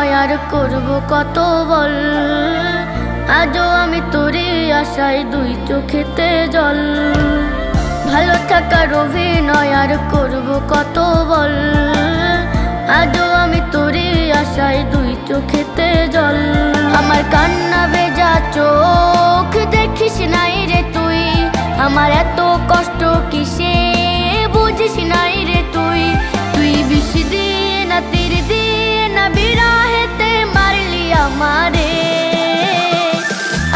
নয় আর করব কত বল। আজও আমি তোরে আশায় দুই চোখেতে জল। ভালো থাকার অভিনয় আর করব কত বল। আজও আমি তোরে আশায় দুই চোখেতে জল। আমার কান্না ভেজা চোখ দেখিস নাই রে তুই, আমার এত কষ্ট কিসে বুঝিস নাই রে তুই। তুই বিষ দিয়ে না তীর দিয়ে না বিরহেতে মারলি আমারে।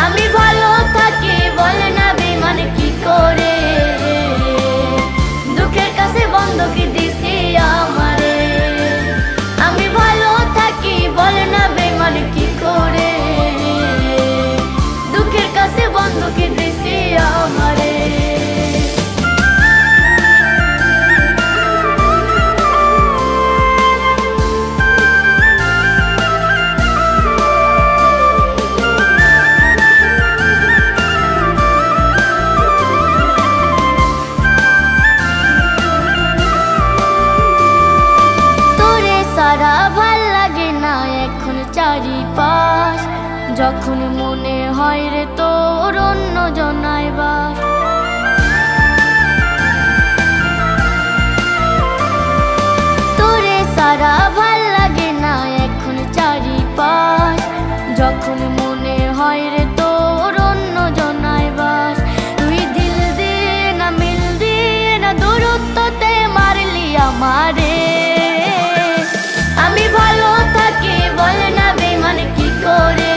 আমি ভালো থাকি বলে না বেমান কি করে, দুঃখের কাছে বন্ধকি দিছি আমারে। আমি ভালো থাকি বলে না বেমান কি করে, দুঃখের কাছে বন্ধকি দিছি আমারে। সারা ভাল লাগে না এখন চারিপাশ, যখন মনে হয় রে তোর অন্য জনায় বাস। তোরে সারা ভাল লাগে না এখন চারিপাশ, যখন মনে হয় রে তোর অন্য জনায় বাস। তুই দিল দিয়ে না মিল দিয়ে না দূরত্বতে মারলি আমারে। আমি ভালো থাকি বলে না বেমান কি করে,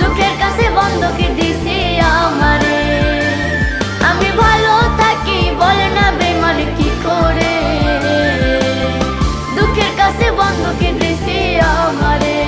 দুঃখের কাছে বন্ধকি দিছি আমারে। আমি ভালো থাকি বলে না বেমান কি করে, দুঃখের কাছে বন্ধকি দিছি আমারে।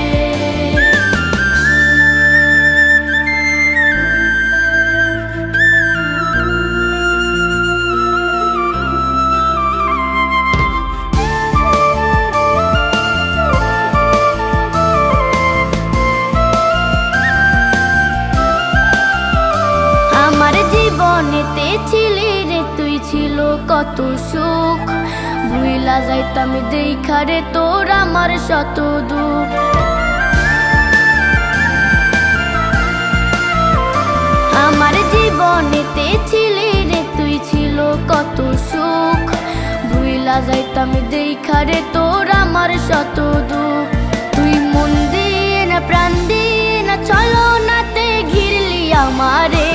জীবনেতে ছিলি রে তুই ছিল কত সুখ, ভুইলা যাইতাম দেখা রে তোর আমার শত দুঃখ। আমার জীবনেতে ছিলি রে তুই ছিল কত সুখ, ভুইলা যাইতাম দেখা রে তোর আমার শত দুঃখ। তুই মন দিয়ে না প্রাণ দিয়ে না চলো নাতে ঘিরলি আমারে।